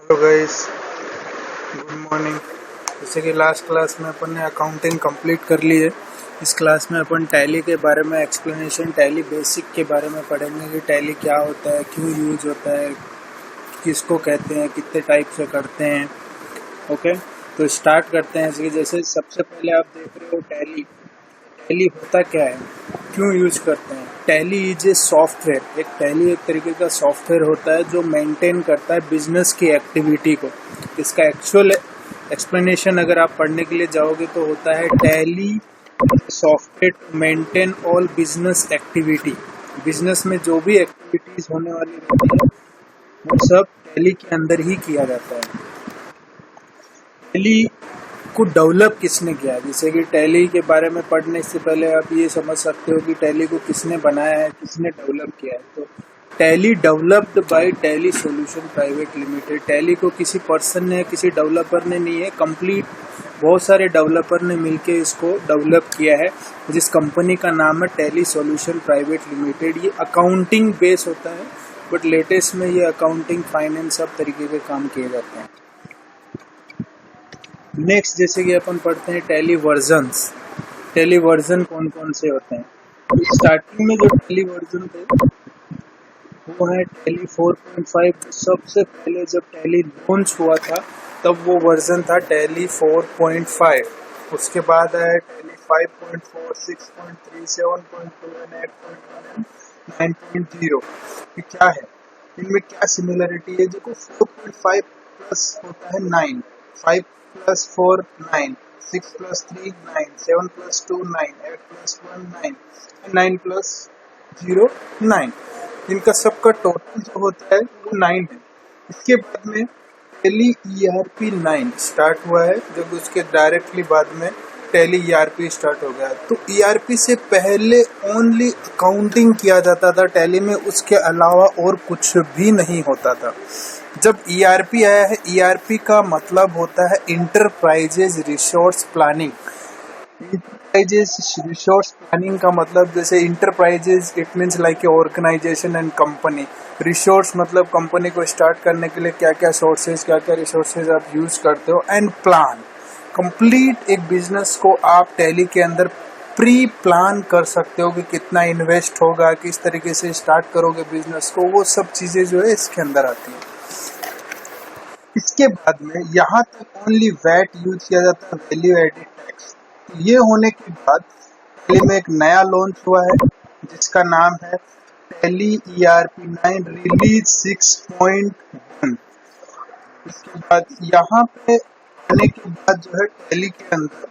Hello guys, good morning. जैसे कि last class में अपन ने अकाउंटिंग कंप्लीट कर ली है। इस क्लास में अपन टैली के बारे में एक्सप्लेनेशन, टैली बेसिक के बारे में पढ़ेंगे कि टैली क्या होता है, क्यों यूज होता है, किसको कहते हैं, कितने टाइप से करते हैं। ओके, तो स्टार्ट करते हैं। जैसे सबसे पहले आप देख रहे हो टैली। टैली होता क्या है, क्यों यूज करते हैं। Tally is a software. Tally एक तरीके का सॉफ्टवेयर होता है जो मेंटेन करता है बिजनेस की एक्टिविटी को। इसका एक्चुअल एक्सप्लेनेशन अगर आप पढ़ने के लिए जाओगे तो होता है Tally software to maintain all business activity. Business में जो भी एक्टिविटीज होने वाली रहती है वो सब टैली के अंदर ही किया जाता है। टैली को डेवलप किसने किया। जैसे कि टैली के बारे में पढ़ने से पहले आप ये समझ सकते हो कि टैली को किसने बनाया है, किसने डेवलप किया है। तो tally developed by tally solution private limited. Tally को किसी पर्सन ने, किसी डेवलपर ने नहीं है, कंप्लीट बहुत सारे डेवलपर ने मिलके इसको डेवलप किया है, जिस कंपनी का नाम है टैली सॉल्यूशन प्राइवेट लिमिटेड। ये अकाउंटिंग बेस होता है, बट लेटेस्ट में ये अकाउंटिंग, फाइनेंस सब तरीके के काम किए जाते हैं। नेक्स्ट, जैसे कि अपन पढ़ते हैं टैली वर्जन्स। टैली वर्जन कौन कौन से होते हैं। स्टार्टिंग में जो टैली वर्जन थे वो है टैली 4.5। सबसे पहले जब टैली लॉन्च हुआ था तब वो वर्जन था टैली 4.5। उसके बाद आया टैली 5.4, 6.3, 7.2, 8.1, 9.0। ये क्या है, इनमें क्या सिमिलरिटी है। देखो 4.5 प्लस होता है 9, 5 plus 4 9, 6 plus 3 9, 7 plus 2 9, 8 plus 1 9, 9 plus 0 9। इनका सबका टोटल जो होता है वो 9 है। इसके बाद में टैली ERP 9 स्टार्ट हुआ है, जब उसके डायरेक्टली बाद में टैली ERP स्टार्ट हो गया। तो ERP से पहले ओनली अकाउंटिंग किया जाता था टैली में, उसके अलावा और कुछ भी नहीं होता था। जब ERP आया है, ERP का मतलब होता है enterprises resource planning. Enterprises resource planning का मतलब, जैसे enterprises it means like a organization and company. Resource मतलब कंपनी को स्टार्ट करने के लिए क्या क्या सोर्सेज, क्या क्या रिसोर्सेज आप यूज करते हो। एंड प्लान, कंप्लीट एक बिजनेस को आप टैली के अंदर प्री प्लान कर सकते हो कि कितना इन्वेस्ट होगा, किस तरीके से स्टार्ट करोगे बिजनेस को। वो सब चीजें जो है इसके अंदर आती है। इसके बाद में यहाँ तक ओनली वैट यूज किया जाता है, वैल्यू एडेड टैक्स। ये होने के बाद टैली में एक नया लॉन्च हुआ है जिसका नाम है टैली ERP 9 रिलीज 6.1। इसके बाद यहाँ पे आने के बाद जो है टैली के अंदर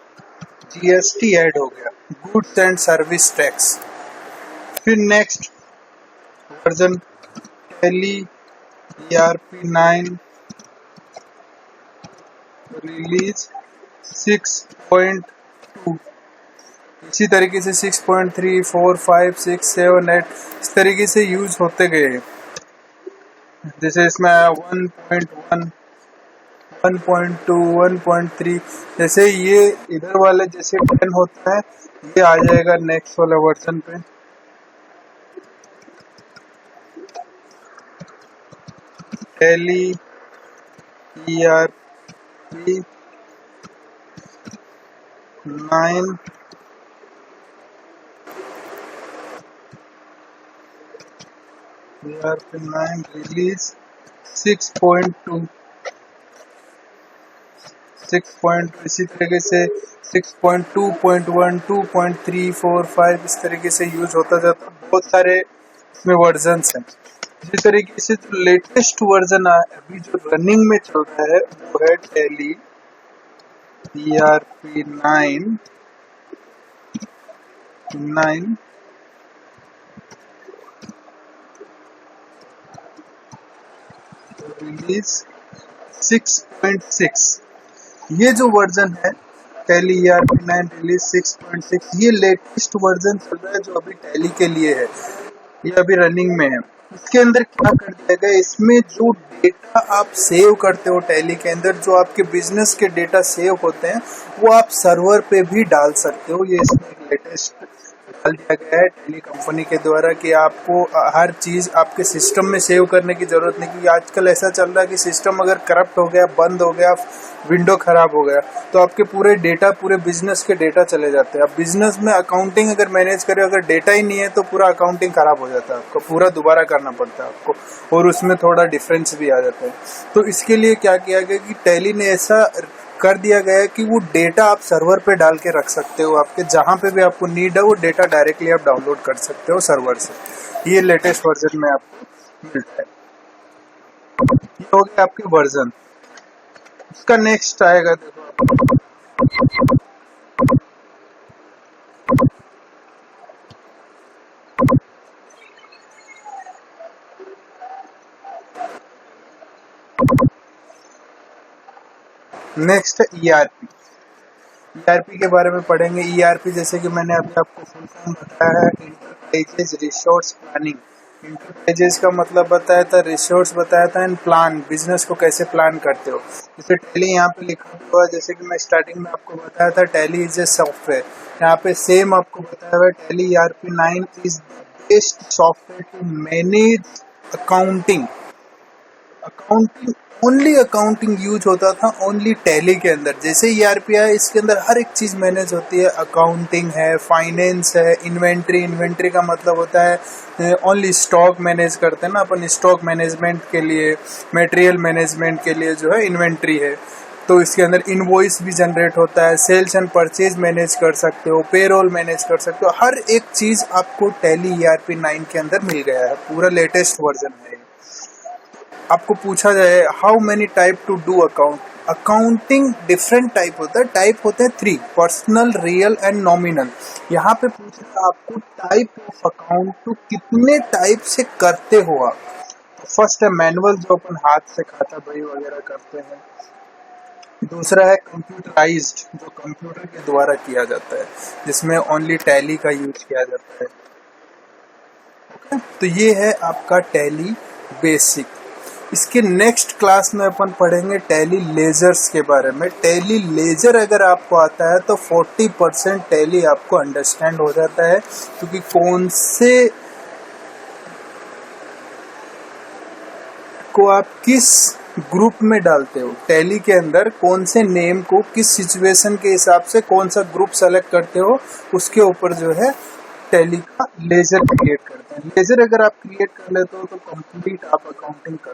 GST ऐड हो गया, गुड्स एंड सर्विस टैक्स। फिर next version tally ERP 9 release 6.2। इसी तरीके से 6.3, 4, 5, 6, 7, 8 इस तरीके से यूज होते गए। जैसे इसमें 1.1, 1.2, 1.3, जैसे ये इधर वाले जैसे 10 होता है, ये आ जाएगा नेक्स्ट वाला वर्जन पे। टैली ERP 9 ERP 9 रिलीज 6.2, 6.2 इसी तरीके से 6.2.1, 2.3, 4, 5 इस तरीके से यूज होता जाता। बहुत सारे इसमें वर्जन्स हैं। इसी तरीके से जो लेटेस्ट वर्जन अभी जो रनिंग में चल रहा है वो है टैली ERP 9 रिलीज 6.6। ये जो वर्जन है टैली ERP 9 रिलीज 6.6, ये लेटेस्ट वर्जन चल रहा है जो अभी टैली के लिए है, ये अभी रनिंग में है। इसके अंदर क्या कर दिया गया, इसमें जो डेटा आप सेव करते हो टैली के अंदर, जो आपके बिजनेस के डेटा सेव होते हैं वो आप सर्वर पे भी डाल सकते हो। ये इसमें लेटेस्ट डाल दिया गया है टैली कंपनी के द्वारा कि आपको हर चीज़ आपके सिस्टम में सेव करने की ज़रूरत नहीं, क्योंकि आजकल ऐसा चल रहा है कि सिस्टम अगर करप्ट हो गया, बंद हो गया, विंडो खराब हो गया तो आपके पूरे डेटा, पूरे बिजनेस के डेटा चले जाते हैं। अब बिजनेस में अकाउंटिंग अगर मैनेज करें, अगर डेटा ही नहीं है तो पूरा अकाउंटिंग खराब हो जाता है, आपको पूरा दोबारा करना पड़ता है आपको, और उसमें थोड़ा डिफरेंस भी आ जाता है। तो इसके लिए क्या किया गया कि टैली ने ऐसा कर दिया गया है कि वो डेटा आप सर्वर पे डाल के रख सकते हो, आपके जहाँ पे भी आपको नीड है वो डेटा डायरेक्टली आप डाउनलोड कर सकते हो सर्वर से। ये लेटेस्ट वर्जन में आपको मिलता है। ये हो गया आपके वर्जन। इसका नेक्स्ट आएगा, देखो नेक्स्ट है ईआरपी। ईआरपी के बारे में पढ़ेंगे। ईआरपी जैसे कि मैंने अभी आपको फुल फॉर्म बताया है, इंटरप्राइजेज रिसोर्स प्लानिंग। इंटरप्राइजेज का मतलब बताया था, रिसोर्स बताया था, एंड प्लान, बिजनेस को कैसे प्लान करते हो। जैसे टैली यहाँ पे लिखा हुआ है, जैसे कि मैं स्टार्टिंग में आपको बताया था टैली इज ए सॉफ्टवेयर, यहाँ पे सेम आपको बताया हुआ है Tally ERP 9 is best software to manage accounting. Accounting, only accounting use होता था ओनली टैली के अंदर। जैसे ईआरपी है इसके अंदर हर एक चीज मैनेज होती है, अकाउंटिंग है, फाइनेंस है, इन्वेंट्री। इन्वेंट्री का मतलब होता है ओनली स्टॉक मैनेज करते हैं ना अपन, स्टॉक मैनेजमेंट के लिए, मटेरियल मैनेजमेंट के लिए जो है इन्वेंट्री है। तो इसके अंदर इनवॉइस भी जनरेट होता है, सेल्स एंड परचेज मैनेज कर सकते हो, पेरोल मैनेज कर सकते हो, हर एक चीज आपको टैली ईआरपी 9 के अंदर मिल गया है, पूरा लेटेस्ट वर्जन है। आपको पूछा जाए how many type two do account, accounting different type होता है, टाइप होते हैं 3, पर्सनल, रियल एंड नॉमिनल। यहाँ पे पूछ रहा है आपको टाइप ऑफ अकाउंट, तो कितने टाइप से करते हो आप। फर्स्ट है मैनुअल, जो अपन हाथ से खाता बही वगैरह करते हैं। दूसरा है कंप्यूटराइज्ड, जो कंप्यूटर के द्वारा किया जाता है, जिसमें ओनली टैली का यूज किया जाता है। ओके, तो ये है आपका टैली बेसिक। इसके नेक्स्ट क्लास में अपन पढ़ेंगे टैली लेजर्स के बारे में। टैली लेजर अगर आपको आता है तो 40% टैली आपको अंडरस्टैंड हो जाता है, क्योंकि कौन से को आप किस ग्रुप में डालते हो, टैली के अंदर कौन से नेम को किस सिचुएशन के हिसाब से कौन सा ग्रुप सेलेक्ट करते हो, उसके ऊपर जो है टैली का लेजर क्रिएट करते हैं। लेजर अगर आप क्रिएट कर लेते हो तो कंप्लीट आप अकाउंटिंग कर